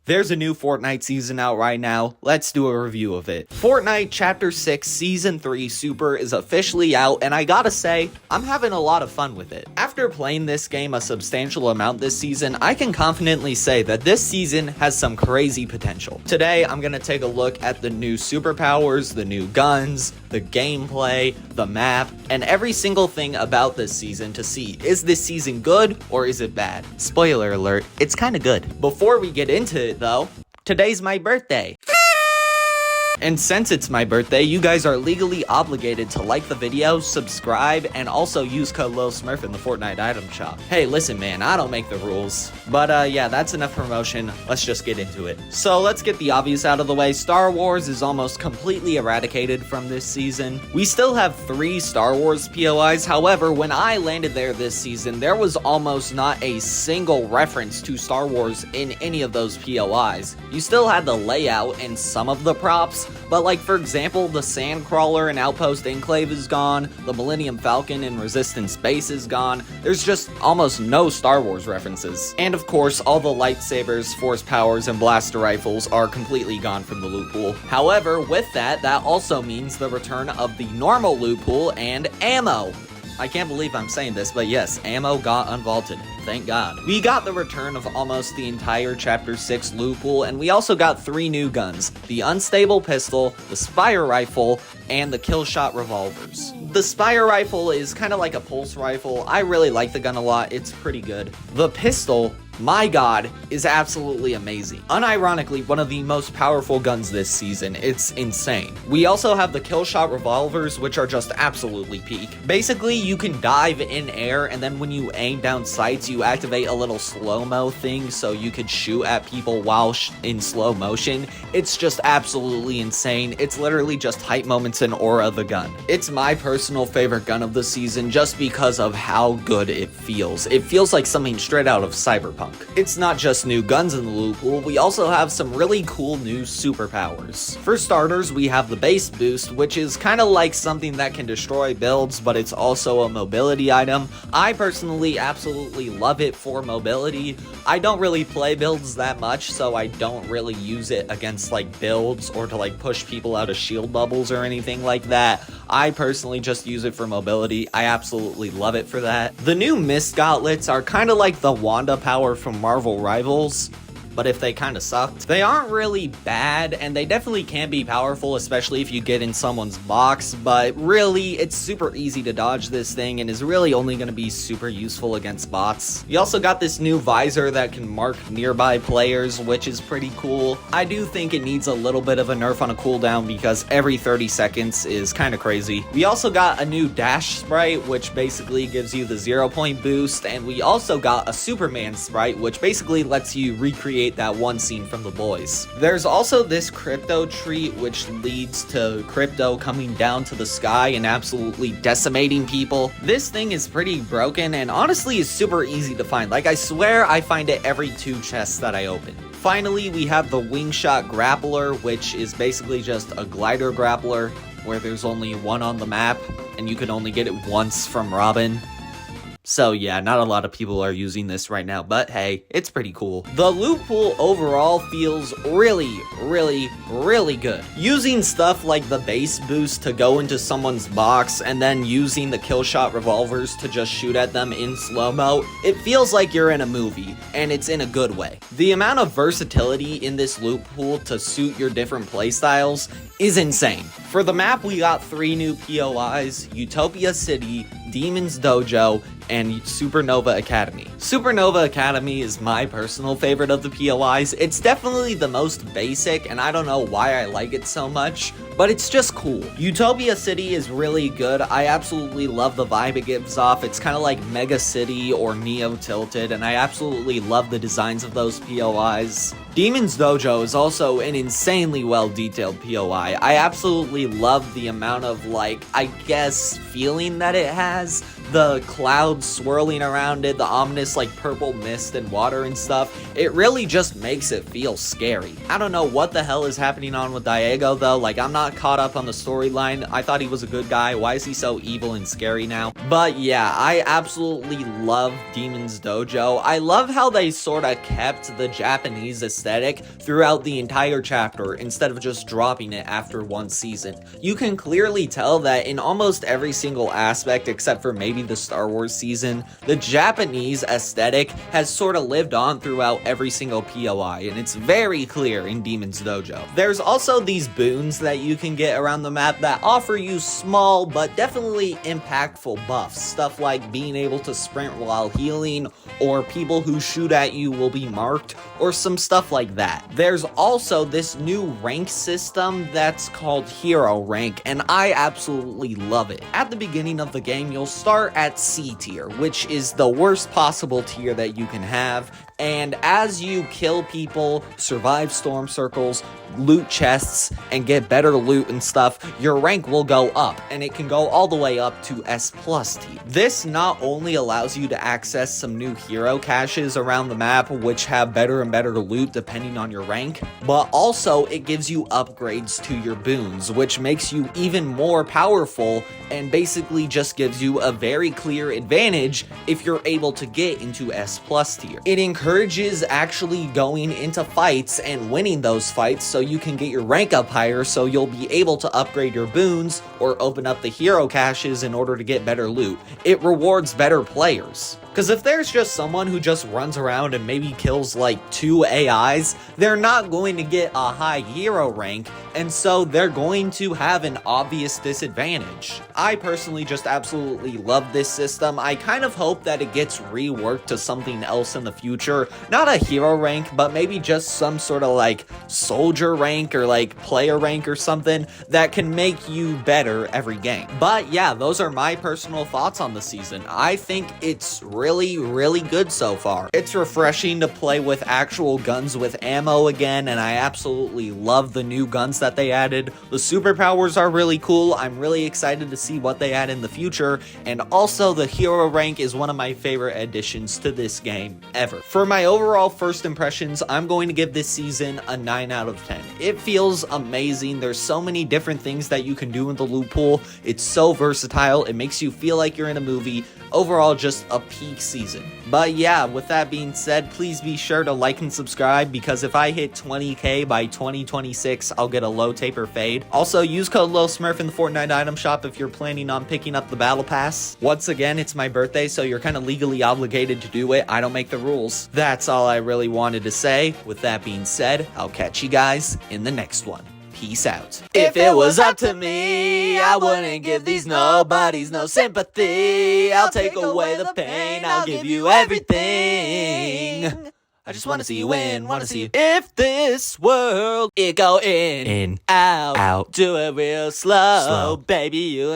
There's a new Fortnite season out right now. Let's do a review of it. Fortnite Chapter 6 Season 3 Super is officially out, and I gotta say, I'm having a lot of fun with it. After playing this game a substantial amount this season, I can confidently say that this season has some crazy potential. Today, I'm gonna take a look at the new superpowers, the new guns, the gameplay, the map, and every single thing about this season to see, is this season good or is it bad? Spoiler alert, it's kinda good. Before we get into it though, today's my birthday. And since it's my birthday, you guys are legally obligated to like the video, subscribe, and also use code LilSmurf in the Fortnite item shop. Hey, listen man, I don't make the rules. But yeah, that's enough promotion. Let's just get into it. So let's get the obvious out of the way. Star Wars is almost completely eradicated from this season. We still have 3 Star Wars POIs. However, when I landed there this season, there was almost not a single reference to Star Wars in any of those POIs. You still had the layout and some of the props, but like for example, the Sandcrawler and Outpost Enclave is gone, the Millennium Falcon and Resistance Base is gone. There's just almost no Star Wars references. And of course, all the lightsabers, force powers, and blaster rifles are completely gone from the loot pool. However, with that also means the return of the normal loot pool and ammo. I can't believe I'm saying this, but yes, ammo got unvaulted. Thank God. We got the return of almost the entire Chapter 6 loot pool, and we also got 3 new guns. The Unstable Pistol, the Spire Rifle, and the Killshot Revolvers. The Spire Rifle is kind of like a pulse rifle. I really like the gun a lot. It's pretty good. The pistol, my god, is absolutely amazing. Unironically, one of the most powerful guns this season. It's insane. We also have the Killshot Revolvers, which are just absolutely peak. Basically, you can dive in air, and then when you aim down sights, you activate a little slow-mo thing so you could shoot at people while in slow motion. It's just absolutely insane. It's literally just hype moments and aura of the gun. It's my personal favorite gun of the season just because of how good it feels. It feels like something straight out of Cyberpunk. It's not just new guns in the loot pool, we also have some really cool new superpowers. For starters, we have the base boost, which is kind of like something that can destroy builds, but it's also a mobility item. I personally absolutely love it for mobility. I don't really play builds that much, so I don't really use it against like builds or to like push people out of shield bubbles or anything like that. I personally just use it for mobility. I absolutely love it for that. The new Mist Gauntlets are kind of like the Wanda power from Marvel Rivals, but if they kind of sucked. They aren't really bad, and they definitely can be powerful, especially if you get in someone's box, but really, it's super easy to dodge this thing, and is really only going to be super useful against bots. You also got this new visor that can mark nearby players, which is pretty cool. I do think it needs a little bit of a nerf on a cooldown, because every 30 seconds is kind of crazy. We also got a new dash sprite, which basically gives you the 0-point boost, and we also got a Superman sprite, which basically lets you recreate that one scene from The Boys. There's also this crypto tree, which leads to crypto coming down to the sky and absolutely decimating people. This thing is pretty broken and honestly is super easy to find. Like, I swear I find it every 2 chests that I open. Finally, we have the Wingshot Grappler, which is basically just a glider grappler where there's only one on the map and you can only get it once from Robin. So yeah, not a lot of people are using this right now, but hey, it's pretty cool. The loot pool overall feels really good. Using stuff like the base boost to go into someone's box and then using the Killshot Revolvers to just shoot at them in slow-mo, it feels like you're in a movie, and it's in a good way. The amount of versatility in this loot pool to suit your different playstyles is insane. For the map, we got 3 new POIs, Utopia City, Demon's Dojo, and Supernova Academy. Supernova Academy is my personal favorite of the POIs. It's definitely the most basic, and I don't know why I like it so much, but it's just cool. Utopia City is really good. I absolutely love the vibe it gives off. It's kind of like Mega City or Neo Tilted, and I absolutely love the designs of those POIs. Demon's Dojo is also an insanely well-detailed POI. I absolutely love the amount of, like, I guess, feeling that it has. the clouds swirling around it, the ominous like purple mist and water and stuff, it really just makes it feel scary. I don't know what the hell is happening on with Diego though, like I'm not caught up on the storyline. I thought he was a good guy. Why is he so evil and scary now? But yeah, I absolutely love Demon's Dojo. I love how they sort of kept the Japanese aesthetic throughout the entire chapter instead of just dropping it after one season. You can clearly tell that in almost every single aspect except for maybe the Star Wars season, the Japanese aesthetic has sort of lived on throughout every single POI, and it's very clear in Demon's Dojo. There's also these boons that you can get around the map that offer you small but definitely impactful buffs, stuff like being able to sprint while healing, or people who shoot at you will be marked, or some stuff like that. There's also this new rank system that's called Hero Rank, and I absolutely love it. At the beginning of the game, you'll start at C tier, which is the worst possible tier that you can have, and as you kill people, survive storm circles, loot chests, and get better loot and stuff, your rank will go up, and it can go all the way up to S+ tier. This not only allows you to access some new hero caches around the map, which have better and better loot depending on your rank, but also it gives you upgrades to your boons, which makes you even more powerful and basically just gives you a very clear advantage if you're able to get into S+ tier. It encourages actually going into fights and winning those fights so you can get your rank up higher, so you'll be able to upgrade your boons or open up the hero caches in order to get better loot. It rewards better players. Because if there's just someone who just runs around and maybe kills like 2 AIs, they're not going to get a high hero rank, and so they're going to have an obvious disadvantage. I personally just absolutely love this system. I kind of hope that it gets reworked to something else in the future. Not a hero rank, but maybe just some sort of like soldier rank or like player rank or something that can make you better every game. But yeah, those are my personal thoughts on the season. I think it's really good so far. It's refreshing to play with actual guns with ammo again, and I absolutely love the new guns that they added. The superpowers are really cool. I'm really excited to see what they add in the future, and also the hero rank is one of my favorite additions to this game ever. For my overall first impressions, I'm going to give this season a 9 out of 10. It feels amazing. There's so many different things that you can do in the loot pool. It's so versatile. It makes you feel like you're in a movie. Overall, just a peak season. But yeah, with that being said, please be sure to like and subscribe, because if I hit 20k by 2026, I'll get a low taper fade. Also, use code LilSmurf in the Fortnite item shop if you're planning on picking up the battle pass. Once again, it's my birthday, so you're kind of legally obligated to do it. I don't make the rules. That's all I really wanted to say. With that being said, I'll catch you guys in the next one. Peace out. If it was up to me, I wouldn't give these nobodies no sympathy. I'll take away the pain, I'll give you everything. I just wanna see you win, wanna see you. If this world, it go in, out, do it real slow, baby, you